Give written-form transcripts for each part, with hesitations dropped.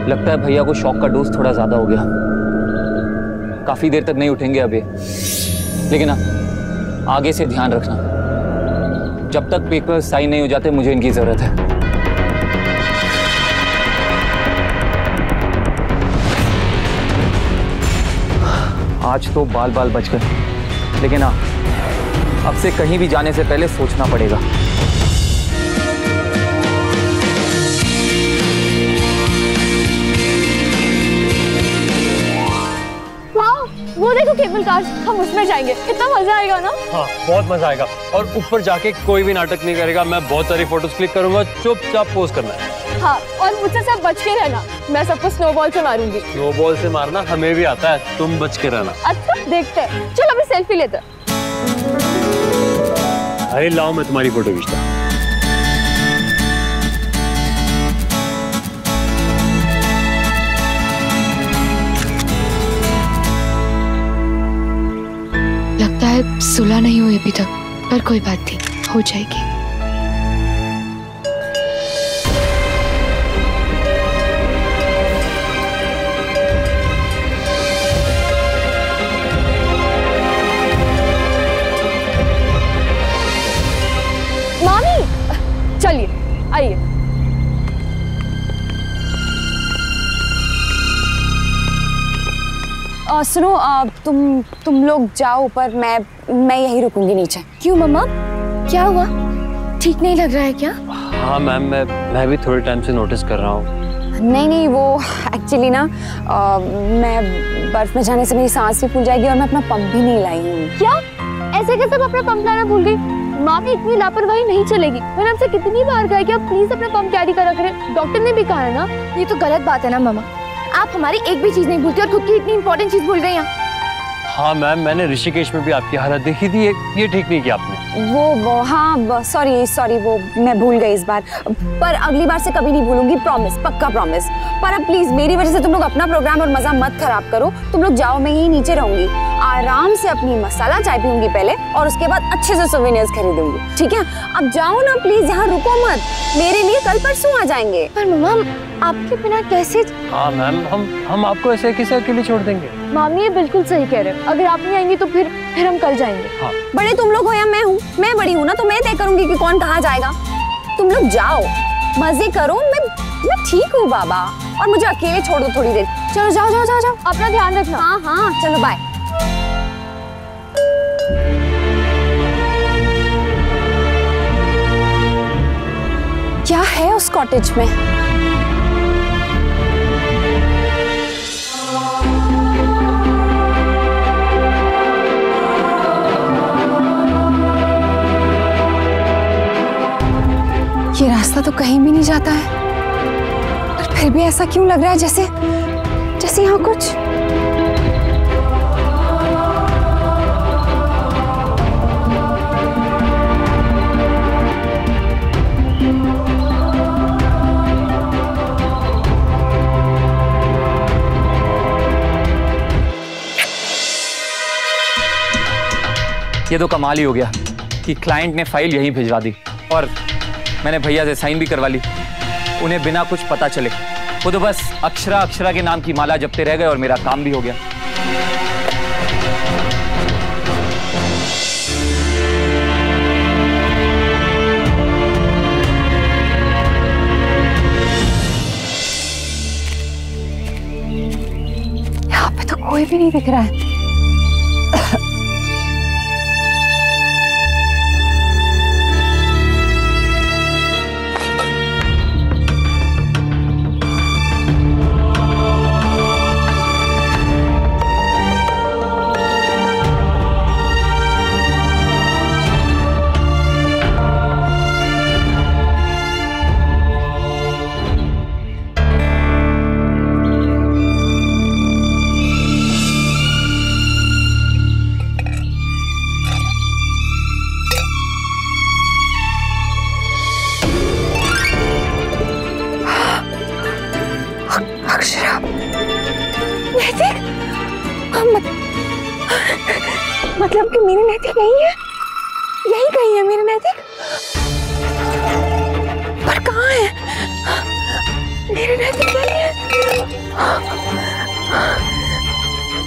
लगता है भैया को शॉक का डोज थोड़ा ज्यादा हो गया। काफी देर तक नहीं उठेंगे अभी, लेकिन आगे से ध्यान रखना। जब तक पेपर साइन नहीं हो जाते मुझे इनकी जरूरत है। आज तो बाल बाल बच गए, लेकिन अब से कहीं भी जाने से पहले सोचना पड़ेगा। वो देखो केबल कार, हम उसमें जाएंगे, कितना मजा आएगा ना। हाँ बहुत मजा आएगा, और ऊपर जाके कोई भी नाटक नहीं करेगा। मैं बहुत सारी फोटोज क्लिक करूंगा, चुपचाप पोज करना है। हाँ, और मुझसे सब बच के रहना, मैं सबको स्नोबॉल से मारूंगी। स्नोबॉल से मारना हमें भी आता है, तुम बच के रहना। अच्छा देखते हैं, चलो अभी सेल्फी लेते हैं। अरे लाओ मैं तुम्हारी फोटो खींचता। लगता है सुलह नहीं हुई अभी तक, पर कोई बात नहीं, हो जाएगी। मामी चलिए आइए। सुनो, तुम लोग जाओ ऊपर, मैं यहीं रुकूंगी नीचे। क्यों मम्मा, क्या हुआ? ठीक नहीं लग रहा है क्या? हाँ मैम, मैं भी थोड़े टाइम से नोटिस कर रहा हूँ। नहीं, वो एक्चुअली ना मैं बर्फ में जाने से मेरी सांस भी फूल जाएगी और मैं अपना पंप भी नहीं लाई हूँ। क्या? ऐसे कैसे अपना पंप लाना भूल गई? मामी इतनी लापरवाही नहीं चलेगी। मैंने आपसे कितनी बार कहा कि आप प्लीज अपना पंप कैरी करा करें, डॉक्टर ने भी कहा है ना। ये तो गलत बात है ना मम्मा, आप हमारी एक भी चीज नहीं भूलती और खुद की इतनी इंपॉर्टेंट चीज भूल गई हैं। हाँ मैम, मैंने ऋषिकेश में भी आपकी हालत देखी थी, ये ठीक नहीं किया आपने। वो हाँ सॉरी, वो मैं भूल गई इस बार, पर अगली बार से कभी नहीं भूलूंगी, प्रॉमिस, पक्का प्रॉमिस। पर अब प्लीज मेरी वजह से तुम लोग अपना प्रोग्राम और मजा मत खराब करो। तुम लोग जाओ, मैं यहीं नीचे रहूंगी, आराम से अपनी मसाला चाय पीऊंगी पहले, और उसके बाद अच्छे से सोवेनियर्स खरीदूंगी, ठीक है? अब जाओ ना प्लीज, यहाँ रुको मत, मेरे लिए कल परसों आ जाएंगे। पर मम्मा आपके बिना कैसे? हाँ मैम, हम आपको ऐसे कैसे अकेले छोड़ देंगे? मामी ये बिल्कुल सही कह रहे हैं, अगर आप नहीं आएंगी तो फिर हम कल जाएंगे। हाँ। बड़े तुम लोग हो या मैं हूँ? मैं बड़ी हूँ ना, तो मैं तय करूंगी कि कौन कहाँ जाएगा। तुम लोग जाओ, मजे करो, मैं ठीक हूँ बाबा, और मुझे अकेले छोड़ दो थोड़ी देर। चलो जाओ, अपना ध्यान रखना। हाँ चलो बाय। क्या है उस कॉटेज में? ये रास्ता तो कहीं भी नहीं जाता है, पर फिर भी ऐसा क्यों लग रहा है जैसे यहाँ कुछ। ये तो कमाल ही हो गया कि क्लाइंट ने फाइल यहीं भिजवा दी और मैंने भैया से साइन भी करवा ली, उन्हें बिना कुछ पता चले। वो तो बस अक्षरा के नाम की माला जपते रह गए और मेरा काम भी हो गया। यहाँ पे तो कोई भी नहीं दिख रहा है।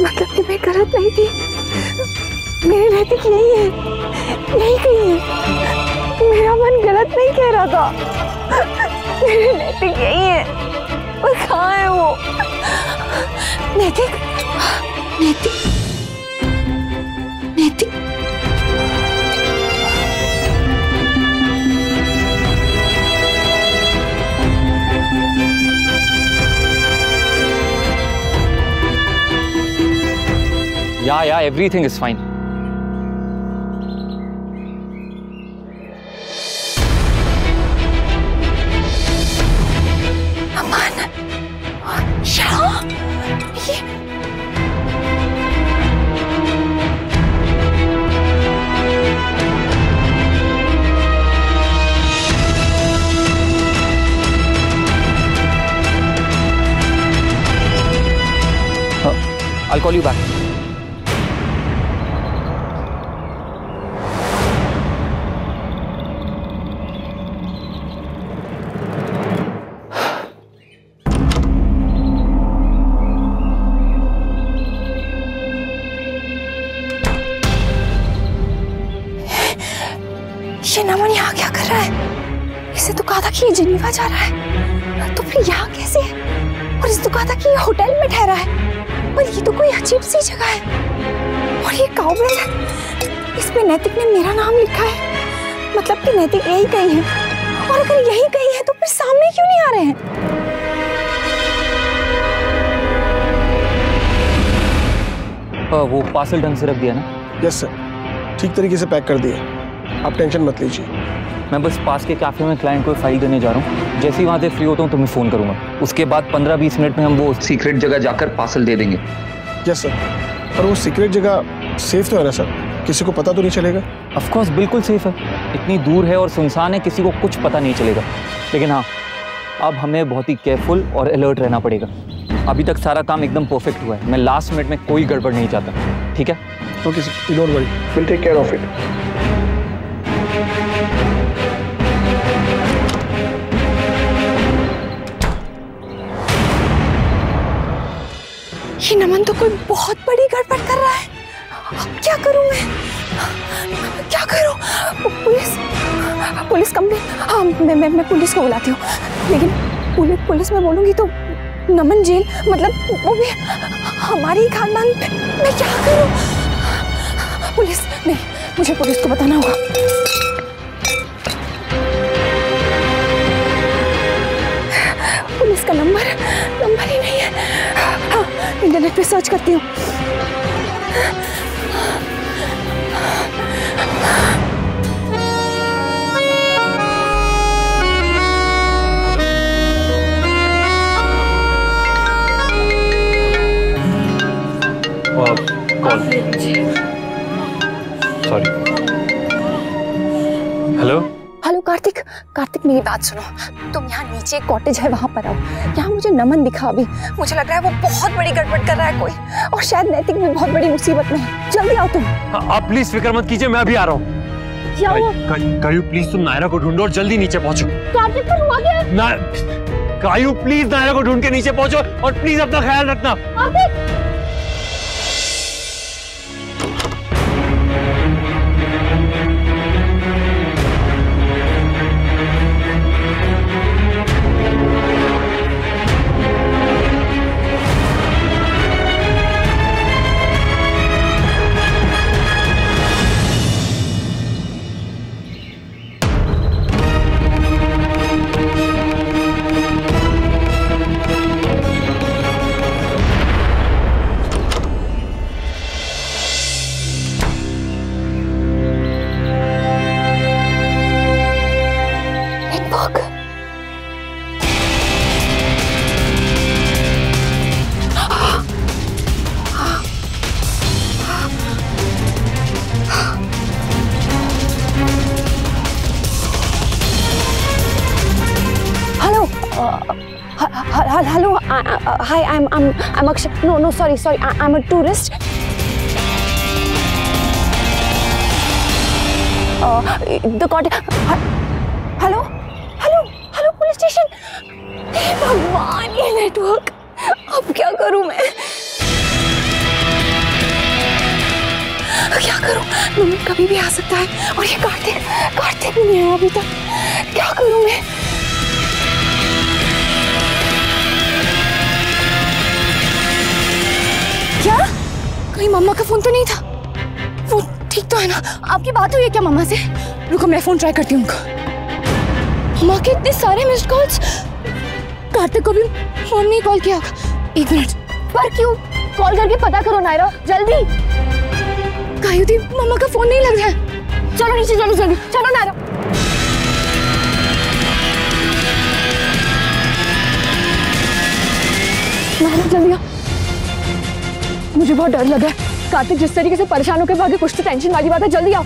मतलब कि मैं गलत नहीं थी, मेरी नैतिक यही है, यही कहीं है। मेरा मन गलत नहीं कह रहा था, मेरी नैतिक यही है। और कहाँ है वो नैतिक? नैतिक नैतिक या एवरीथिंग इज फाइन। अमन, ये I'll call you back. ये नमन यहाँ क्या कर रहा है? इसे तो कहा था कि ये जिनीवा जा रहा है, तो फिर यहाँ कैसे है? और इसे तो कहा था कि ये होटल में ठहरा है, पर ये तो कोई अजीब सी जगह है। और ये काउबेल है, इस पे नैतिक ने मेरा नाम लिखा है, मतलब कि नैतिक यही कहीं है। और अगर यही कहीं है तो फिर सामने क्यों नहीं आ रहे हैं? वो पार्सल ढंग से रख दिया ना? यस सर, ठीक तरीके से पैक कर दिए, आप टेंशन मत लीजिए। मैं बस पास के कैफे में क्लाइंट को फाइल देने जा रहा हूँ। जैसे ही वहाँ से फ्री होता हूँ तो मैं फ़ोन करूँगा। उसके बाद 15-20 मिनट में हम वो सीक्रेट जगह जाकर पार्सल दे देंगे। यस सर, पर वो सीक्रेट जगह सेफ तो है ना सर? किसी को पता तो नहीं चलेगा? ऑफ कोर्स बिल्कुल सेफ है, इतनी दूर है और सुनसान है, किसी को कुछ पता नहीं चलेगा। लेकिन हाँ, अब हमें बहुत ही केयरफुल और अलर्ट रहना पड़ेगा। अभी तक सारा काम एकदम परफेक्ट हुआ है, मैं लास्ट मिनट में कोई गड़बड़ नहीं चाहता। ठीक है? Okay sir, don't worry, will take care of it. ये नमन तो कोई बहुत बड़ी गड़बड़ कर रहा है। अब क्या करूं मैं? क्या करूं? Police complain? हाँ, मैं पुलिस को बुलाती हूँ, लेकिन पुलिस में बोलूंगी तो नमन जेल, मतलब वो भी हमारे ही खानदान। मैं क्या करूं? पुलिस नहीं, मुझे पुलिस को बताना होगा। पुलिस का नंबर ही नहीं है। हाँ, इंटरनेट पे सर्च करती हूँ। Call, sorry. Hello hello Kartik, मेरी बात सुनो। तुम यहाँ नीचे कॉटेज है वहां पर आओ। यहाँ मुझे नमन दिखा अभी, मुझे लग रहा है वो बहुत बड़ी गड़बड़ कर रहा है कोई, और शायद नैतिक भी बहुत बड़ी मुसीबत में है। जल्दी आओ तुम। आप प्लीज फिक्र मत कीजिए, मैं अभी आ रहा हूँ। कायू प्लीज तुम नायरा को ढूंढो और जल्दी नीचे पहुंचो। कार्तिक पर हुआ क्या? कायू प्लीज नायरा को ढूंढ के नीचे पहुंचो और प्लीज अपना ख्याल रखना। Kartik! Hello, hi, I'm Akshay. No, sorry, I'm a tourist. The cottage. Hello, police station. हे भगवान, ये नेटवर्क अब करूं मैं? क्या करूं? मम्मी कभी भी आ सकता है और ये कार्तिक भी नहीं आया अभी तक। क्या करूं मैं? क्या? कहीं मम्मा का फोन तो नहीं था? वो ठीक तो है ना? आपकी बात हुई है क्या मम्मा से? रुको मैं फोन ट्राई करती हूँ उनका। मम्मा के इतने सारे मिस्ड कॉल्स। कार्तिक को भी फोन नहीं कॉल किया होगा। 1 मिनट। पर क्यों? कॉल करके पता करो नायरा, जल्दी। कायुदी, मम्मा का फोन नहीं लग रहा है। चलो नीचे चलो जल्दी, चलो नायरा। नायरा जल्दी आओ। मुझे बहुत डर लगा है। कार्तिक जिस तरीके से परेशान होकर भागे, कुछ तो टेंशन वाली बात है। जल्दी आओ।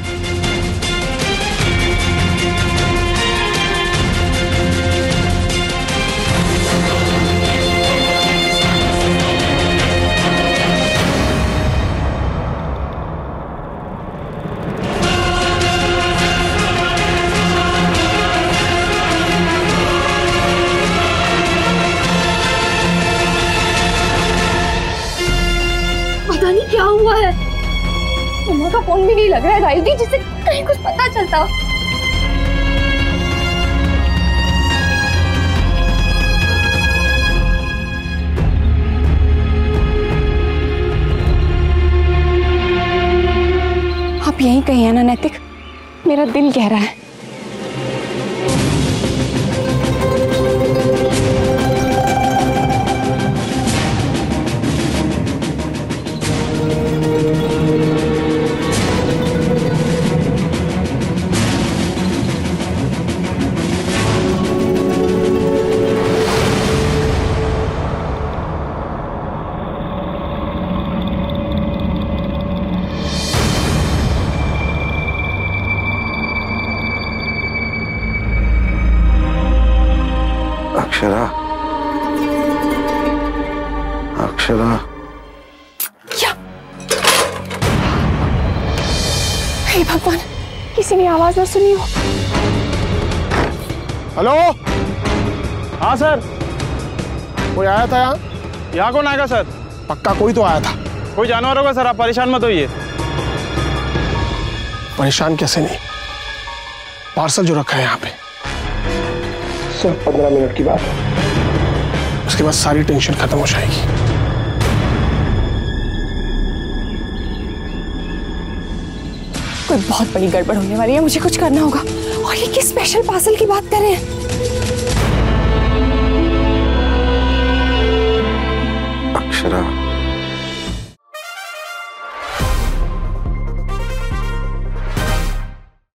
पता नहीं क्या हुआ है। मम्मा का फोन भी नहीं लग रहा है गायत्री, जिससे कहीं कुछ पता चलता। आप यहीं कहीं है ना नैतिक? मेरा दिल कह रहा है। अक्षरा, अक्षरा, क्या? हे भगवान, किसी ने आवाज ना सुनी हो। हेलो। हाँ सर, कोई आया था यहाँ? यहाँ कौन आएगा सर? पक्का कोई तो आया था। कोई जानवर होगा सर, आप परेशान मत होइए। परेशान कैसे नहीं, पार्सल जो रखा है यहाँ पे, सिर्फ 15 मिनट की बात है, उसके बाद सारी टेंशन खत्म हो जाएगी। कोई बहुत बड़ी गड़बड़ होने वाली है, मुझे कुछ करना होगा। और ये किस स्पेशल पार्सल की बात कर रहे हैं?